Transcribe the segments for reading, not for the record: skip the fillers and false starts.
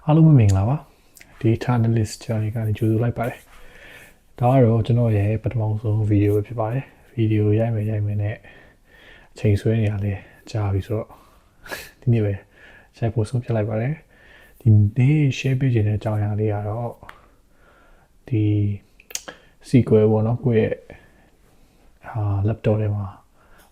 အားလုံးပဲမင်္ဂလာပါ Data Analyst Channel ကနေကြိုဆိုလိုက်ပါတယ်ဒါကတော့ကျွန်တော်ရဲ့ပထမဆုံးဗီဒီယိုပဲဖြစ်ပါတယ်ဗီဒီယိုရိုက်မယ်နဲ့အချိန်ဆွဲနေရလဲကြာပြီဆိုတော့ဒီနေ့ပဲရိုက်ဖို့ဆုံးဖြတ်လိုက်ပါတယ်ဒီနေ့ share ပေးခြင်းတဲ့အကြောင်းအရာလေးကတော့ဒီ SQL ပေါ့နော်ကိုယ့်ရဲ့laptop ထဲမှာ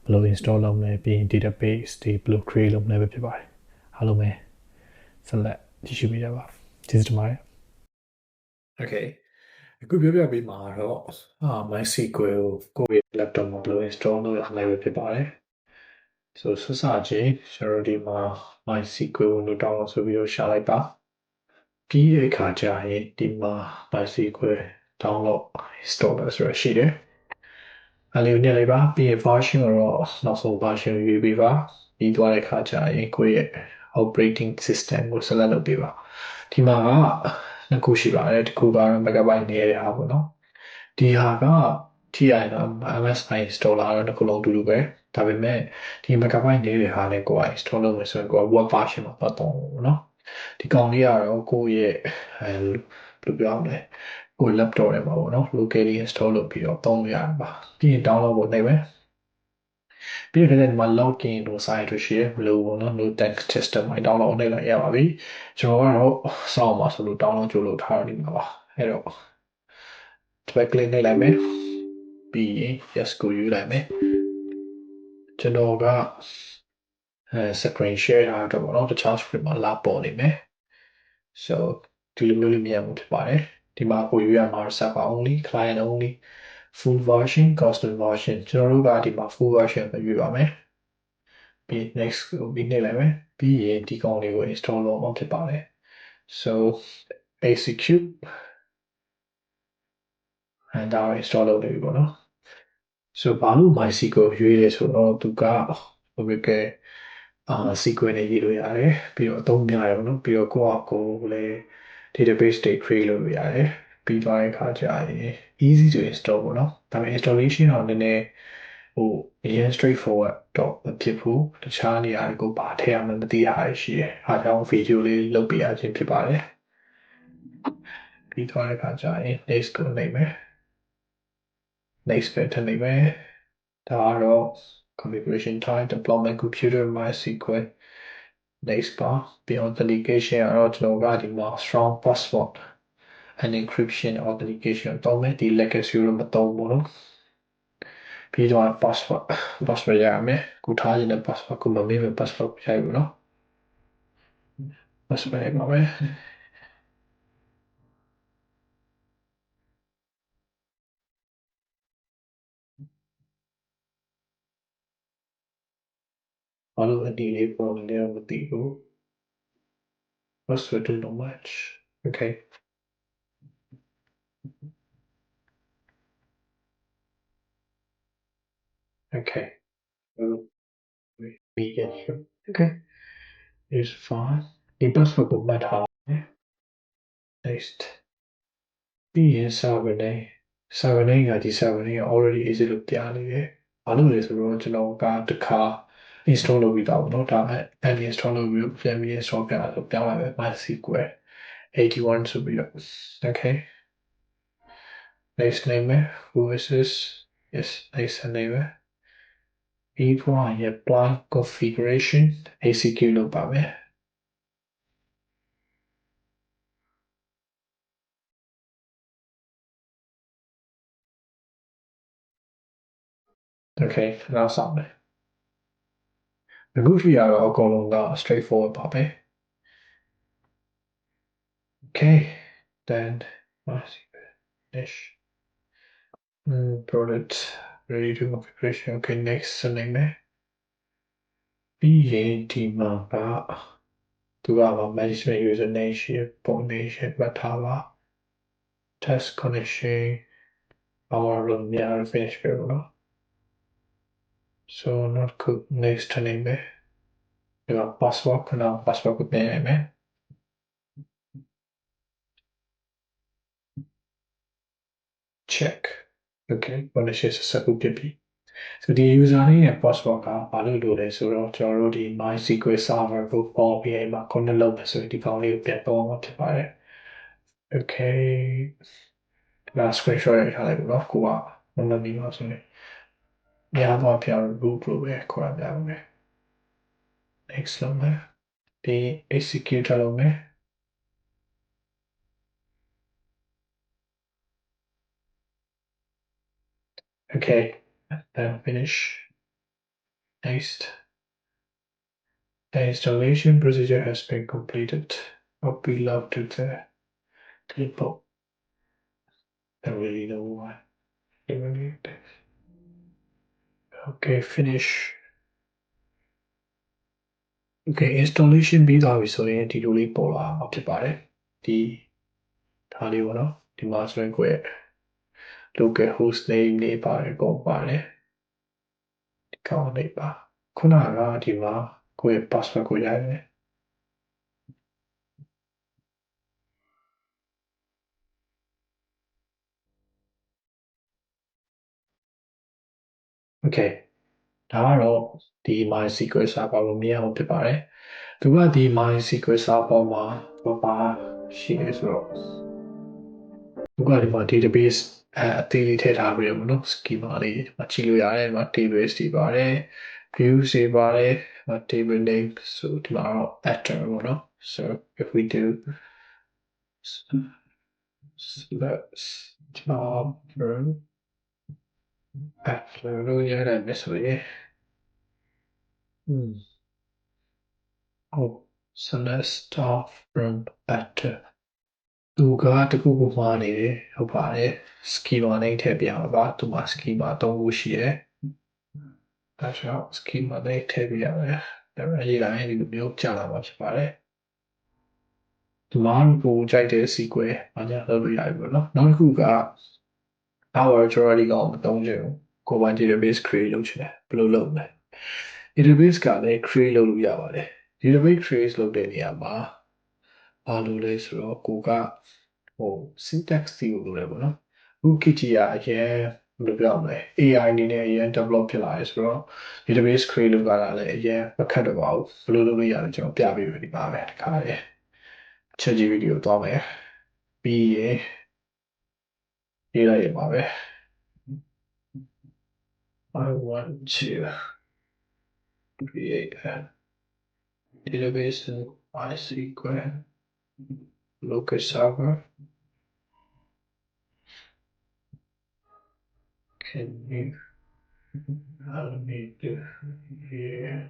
ဘယ်လို install လုပ်မလဲပြီးရင် database တွေဘယ်လို create လုပ်မလဲပဲဖြစ်ပါတယ်အားလုံးပဲဆက်လက်ကြည့်ရှုပေးကြပါကျေးဇူးတင်ပါတယ် Okay အခုပြောပြပေးမှာတော့ MySQL ကိုယ့်ရဲ့ laptop မှာဘယ်လို install လုပ်ရမလဲပဲဖြစ်ပါတယ် so စစချင်းကျွန်တော်ဒီမှာ MySQL ကို download ဆိုပြီးတော့ရှာလိုက်ပါပြီးတဲ့အခါကျရင်ဒီမှာ MySQL download install ဆိုရရှိတယ်အဲ့လေးကိုညှပ်လိုက်ပါပြီးရင် version ကိုတော့နောက်ဆုံး version ကိုရွေးပေးပါပြီးသွားတဲ့အခါကျရင်ကိုယ့်ရဲ့ operating system ကို select လုပ်ပေးပါဒီမှာကနှစ်ခုရှိပါတယ်တစ်ခုကတော့ megabyte နေတဲ့ဟာပေါ့နော်ဒီဟာက TI တော့ MSI installer တော့တစ်ခုလုံးအတူတူပဲဒါပေမဲ့ဒီ megabyte နေတဲ့ဟာနဲ့ကိုယ်က install လုပ်မယ်ဆိုရင်ကိုယ်က web version မှာပတ်တော့ဘူးเนาะဒီကောင်လေးကတော့ကိုယ့်ရဲ့ဘယ်လိုပြောရမလဲကိုယ် laptop ထဲမှာပေါ့နော် locally install လုပ်ပြီးတော့သုံးလို့ရမှာပြီးရင် download ဖို့နေပဲပြီးတော့ဒီမှာ login လို့ site တို့ရှိရဘယ်လိုပေါ့နော် no text system မှာ download နေလိုက်ရပါပြီကျွန်တော်ကတော့စောင့်ပါဆိုလို့ download ကြိုးလို့ထားရနေမှာပါအဲ့တော့ဒီဘက် click နေလိုက်မယ်ပြီးရင် yes ကိုယူလိုက်မယ်ကျွန်တော်ကscreen share ထားတော့ပေါ့နော်တခြား screen မှာလာပေါ်နေမယ် so ဒီလိုမျိုးလေးမြင်မှုဖြစ်ပါတယ်ဒီမှာကိုယူရမှာ server only client only full version custom version ကျွန်တော်တို့ကဒီမှာ full version ပဲယူပါမယ်ပြီး next ကိုပြီးနေလိုက်မယ်ပြီးရင်ဒီကောင်လေးကို install လုပ်အောင်ဖြစ်ပါတယ် so execute and ဒါ install လုပ်နေပြီပေါ့နော် so ဘာလို့ MySQL ရွေးလဲဆိုတော့သူက Oracle SQL နဲ့ရေးလို့ရတယ်ပြီးတော့အသုံးများတယ်ပေါ့နော်ပြီးတော့ကိုယ့်အကိုလည်း database တွေ create လုပ်လို့ရတယ်ပြီးသွားတဲ့အခါကျရင် easy to install ပေါ့နော်ဒါပေမဲ့ installation တော့နည်းနည်းဟိုအရင် straightforward တော့မဖြစ်ဘူးတခြားနေရာတွေကိုပါထည့်ရမှမသိတာရှိတယ်အားကြောင့် video လေးလုပ်ပြရခြင်းဖြစ်ပါတယ်ပြီးသွားတဲ့အခါကျရင် next ကိုနှိပ်မယ် next ပဲထပ်နှိပ်မယ်ဒါကတော့ configuration type deployment computer MySQL next ပါပြီး authentication ကတော့ကျွန်တော်ကဒီမှာ strong password and encryption authentication တောင်းမယ်ဒီ legacy လို့မသုံးဘူးနော်ပြီးတော့ password ရရမယ်ခုထားခြင်းတဲ့ password ကိုမမေ့မဲ့ password ကိုရိုက်ဘူးနော် password ရိုက်ပါမယ်ဘာလို့အဒီလေးပေါ်နေလဲမသိဘူး password do not match okay okay we get here okay is fine ဒီ password ကိုမှတ်ထားမယ် next ပြီးရင် server name ကဒီ server name က already exit လို့ပြနေတယ်ဘာလို့လဲဆိုတော့ကျွန်တော်ကတစ်ခါ install လုပ်ပြီးသားပေါ့နော်ဒါပေမဲ့ uninstall လုပ်ပြီးပြန်ပြီး install ပြန်လာလို့ပြောင်းလိုက်မယ် MySQL 81ဆိုပြီးတော့ okay next name ပဲ who is this yes next name ပဲပြီးတော့ apply configuration execute လုပ်ပါမယ်okay နောက်ဆောင်မယ်အခုရှိရတော့အကုန်လုံးက straightforward ပါပဲ okay then finish product ready to configuration okay next နေမယ်ပြီးရင်ဒီမှာကသူက management username ရှိပုံနေရှိမှတ်ထားပါ test connection power လို့များ finish ပဲပေါ့နော် so not good next နေမယ်ဒီက password ခဏ password ကိုပြင်ရမယ် check okay connection ဆက်ခုဖြစ်ပြီ ဆိုဒီ user name ရဲ့ password ကဘာလို့လိုလဲဆိုတော့ကျွန်တော်တို့ဒီ MySQL server ကိုပေါ်ပြီးရင်မှာခုနလုပ်မယ်ဆိုရင်ဒီကောင်လေးကိုပြန်တော့မှာဖြစ်ပါတယ် okay ဒါ screenshot ရိုက်ထားလိုက်ပြီเนาะကိုကမမမီပါဆိုရင်များတော့ပြန် root လို့ပဲခေါ်ရပြမယ် next လုပ်မယ်ဒီ execute လုပ်မယ် okay then finish next the installation procedure has been completed copy log to the clipboard I don't really know why okay finish okay installation ပြီးသွားပြီဆိုရင်ဒီလိုလေးပေါ်လာမှာဖြစ်ပါတယ်ဒီဒါလေးပေါ့နော်ဒီမှာဆိုရင်ကိုယ့်ရဲ့ local host name လေးပါတယ်ပေါ့ပါတယ်ဒီကောင်လေးပါခုနကဒီမှာကိုယ့်ရဲ့ password ကိုရိုက်မယ် okay ဒါကတော့ဒီ MySQL server ကိုမြင်အောင်ဖြစ်ပါတယ်သူကဒီ MySQL server မှာဘာရှိလဲဆိုတော့သူကဒီမှာ database အသေးလေးထည့်ထားပြီးရမလို့ schema လေးမကြည့်လို့ရတယ်ဒီမှာ tables တွေပါတယ် views တွေပါတယ် table name ဆိုဒီမှာတော့ actor ပေါ့နော် so if we do let's job from actor လို့ရတယ်မယ်ဆိုရင်oh select start from actor သူကတခုခုမှားနေတယ်ဟုတ်ပါတယ် schema နဲ့ထည့်ပြမှာပါသူမှာ schema 3ခုရှိတယ်ဒါကြောင့် schema နဲ့ထည့်ပြရမယ်ဒါပေမဲ့ရေးလိုက်ဒီလိုမျိုးကြာလာမှာဖြစ်ပါတယ်ဒီမှာကိုကြိုက်တဲ့ SQL ဘာညာလုပ်လို့ရပြီပေါ့နော်နောက်တစ်ခုက our majority ကမသုံးချင်ဘူးကိုယ်ပိုင် database create လုပ်ချင်တယ်ဘယ်လိုလုပ်မလဲ database ကလည်း create လုပ်လို့ရပါတယ် database create လုပ်တဲ့နေရာမှာဘာလို့လဲဆိုတော့ကိုကsyntax စီကိုလိုတယ်ပေါ့နော်အခုခေတ်ကြီးကအရင်ဘယ်လိုပြောမလဲ AI အနေနဲ့အရင် develop ဖြစ်လာရဲဆိုတော့ database create လုပ်ရတာလည်းအရင်မခက်တော့ပါဘူးဘယ်လိုလုပ်လို့ရလဲကျွန်တော်ပြပေးမယ်ဒီပါပဲတခါလေ ChatGPT ကိုသွားမယ်ပြီးရင်ရေးလိုက်ရပါပဲ I want to create a database in MySQL local server can you help me do here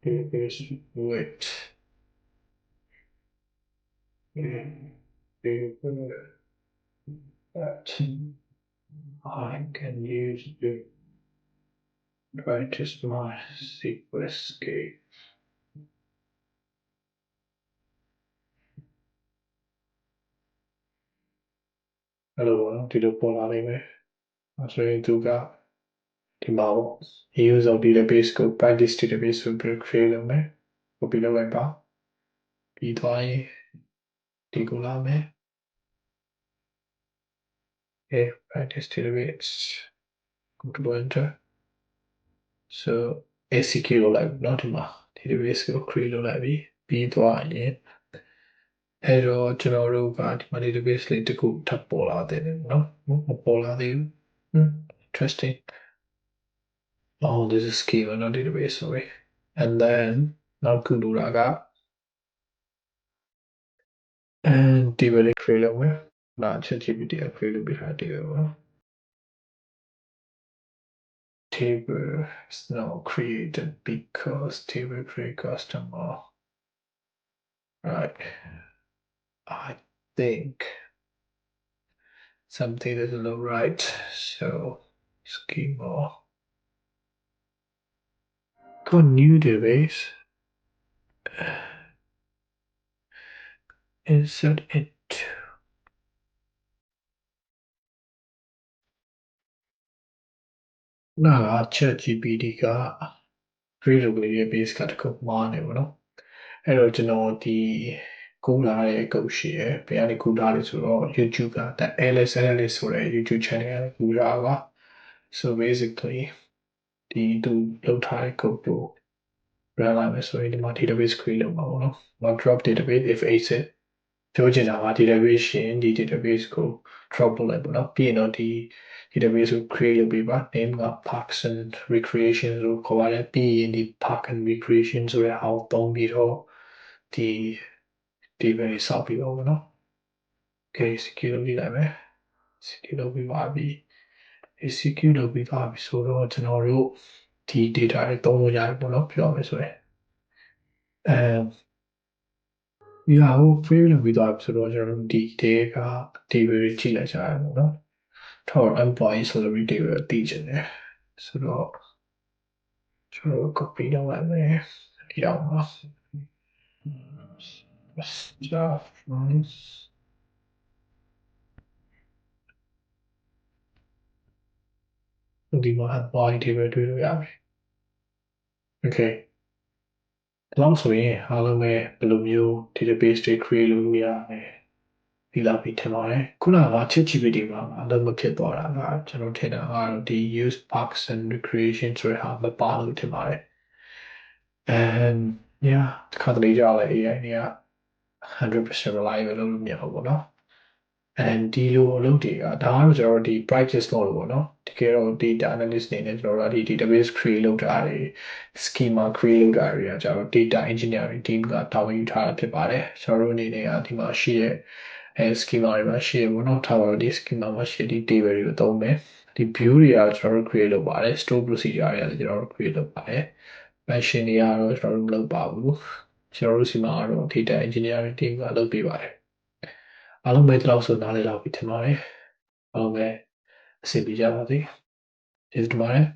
database wait that I can use to practice my SQL escape. Hello, to the Polari. I'm sorry to go. The model. Use of database go practice database will be created. Will be the web. Be try. Digulame. Okay, practice database. Go to enter. So SQL like not in my database go create like be try. အဲ့တော့ကျွန်တော်တို့ကဒီမှာ database လေးတစ်ခုထပ်ပေါ်လာတယ်เนาะမပေါ်လာသေးဘူး interesting oh this is schema not database sorry and then နောက်ခုလိုတာက and table create လုပ်မယ်ဒါ ChatGPT create လုပ်ပေးထားတဲ့ table ပေါ့ table is now created because table create customer right I think something doesn't look right so schema go new database insert itနာက ChatGPT က create လုပ်လေးရဲ့ base ကတခုမှားနေပါတော့အဲ့တော့ကျွန်တော်ဒီကူးလာတဲ့ကုတ်ရှိရယ်ဘယ်ကနေကူးလာလဲဆိုတော့ YouTube က LSLS ဆိုတဲ့ YouTube channel ကကူးလာပါ so basically ဒီသူလောက်ထားတဲ့ code ကို run လိုက်မယ်ဆိုရင်ဒီမှာ database create လုပ်မှာပေါ့နော်။ drop database if exit ပြောချင်တာက database ရှင်ဒီ database ကို drop လုပ်လိုက်ပေါ့နော်ပြီးရင်တော့ဒီ database ကို create လုပ်ပေးပါ name က parks and recreation လို့ခေါ်ပါတယ်ပြီးရင်ဒီ park and recreation ဆိုတဲ့အောင်သုံးပြီးတော့ဒီ database ဆောက်ပြီးတော့ပေါ့နော် okay secure လုပ်လိုက်မယ် secure လုပ်ပြီးပါပြီ execute လုပ်ပြီးသွားပြီဆိုတော့ကျွန်တော်တို့ဒီ data တွေသုံးလို့ရတယ်ပေါ့နော်ပြောရမယ်ဆိုရင်ဒီဟာကို free လုပ်ပြီးသွားပြီဆိုတော့ကျွန်တော်တို့ဒီ data တွေကြည့်လိုက်ကြရအောင်ပေါ့နော်ထောက် employee salary တွေပဲတည်ချင်တယ်ဆိုတော့ကျွန်တော် copy လုပ်လိုက်မယ်ဒီတော့ပါ staff ဒီမှာ employee တွေပဲတွေ့လို့ရပြီ okay ဒီလောက်ဆိုရင်အားလုံးပဲဘယ်လိုမျိုး database တွေ create လုပ်လို့ရမယ်ဒီလောက်ပြီးထင်ပါတယ်ခုနက ChatGPT မှာအလုပ်မဖြစ်သွားတာကကျွန်တော်ထင်တာကတော့ဒီ use parks and recreation ဆိုတဲ့ဟာမပါလို့ထင်ပါတယ် and yeah တခါတလေကြောက်လဲ AI တွေက100% reliable လို့မြင်မှာပေါ့နော် and ဒီလိုအလုပ်တွေကဒါကတော့ကျွန်တော်တို့ဒီ practice လုပ်လို့ပေါ့နော်တကယ်တော့ data analyst နေနဲ့ကျွန်တော်တို့ဒီ database create လုပ်တာတွေ schema create လုပ်တာတွေကကျွန်တော် data engineering team ကတာဝန်ယူထားတာဖြစ်ပါတယ်ကျွန်တော်တို့အနေနဲ့ဒီမှာရှိတဲ့schema တွေမှာရှိရပေါ့နော်ထားပါတော့ဒီ schema မှာရှိတဲ့ table တွေကိုသုံးမယ်ဒီ view တွေကကျွန်တော်တို့ create လုပ်ပါတယ် store procedure တွေကလည်းကျွန်တော်တို့ create လုပ်ပါတယ် function တွေကတော့ကျွန်တော်တို့မလုပ်ပါဘူးကျွန်တော်တို့စီမှာကတော့ data engineering team ကလုပ်ပေးပါတယ်အားလုံးပဲဒီလောက်ဆိုနားလည်လောက်ပြီထင်ပါတယ်အားလုံးပဲအဆင်ပြေကြပါစေကျေးဇူးတင်ပါတယ်